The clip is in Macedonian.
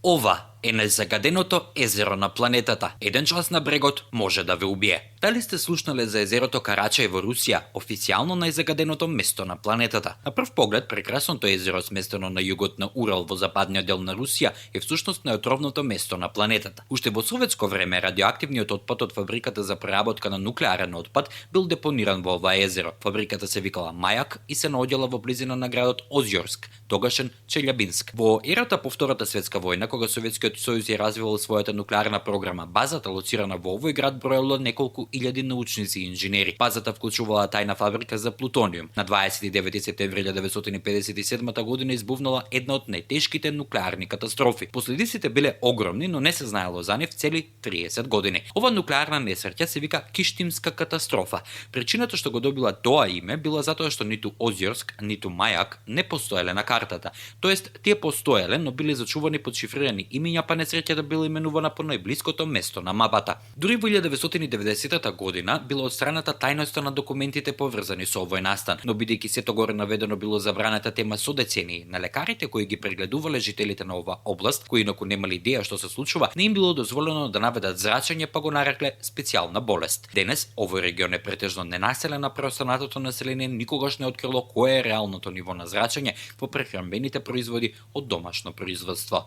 Ова е најзагаденото езеро на планетата. Еден час на брегот може да ве убие. Дали сте слушнале за езерото Карачај во Русија, официјално најзагаденото место на планетата? На прв поглед, прекрасното езеро сместено на југот на Урал во западниот дел на Русија е всушност најотровното место на планетата. Уште во советско време радиоактивниот отпад од фабриката за преработка на нуклеарен отпад бил депониран во ова езеро. Фабриката се викала Мајак и се наоѓала во близина на градот Озјорск, тогашен Челјабинск. Во ерата по Втората светска војна, кога Советскиот сојуз ја развивал својата нуклеарна програма, базата лоцирана во овој град броело неколку илјади научници и инженери. Базата вклучувала тајна фабрика за плутониум. На 29 септември 1957 година избувнала една од најтешките нуклеарни катастрофи. Последиците биле огромни, но не се знаело за нив цели 30 години. Ова нуклеарна несреќа се вика Киштимска катастрофа. Причината што го добила тоа име била затоа што ниту Озјорск, ниту Мајак не постоеле на картата. Тоест, тие постоеле, но биле зачувани под шифрирани имиња, па несреќата била именувана по најблиското место на мапата. Дури во 1990 година било отстраната тајноста на документите поврзани со овој настан, но бидејќи сето горе наведено било забраната тема со децении, на лекарите кои ги прегледувале жителите на ова област, кои инаку немале идеја што се случува, не им било дозволено да наведат зрачење, па го нарекле специјална болест. Денес овој регион е претежно ненаселен, а преостанатото население никогаш не открило кое е реалното ниво на зрачење во прехранбените производи од домашно производство.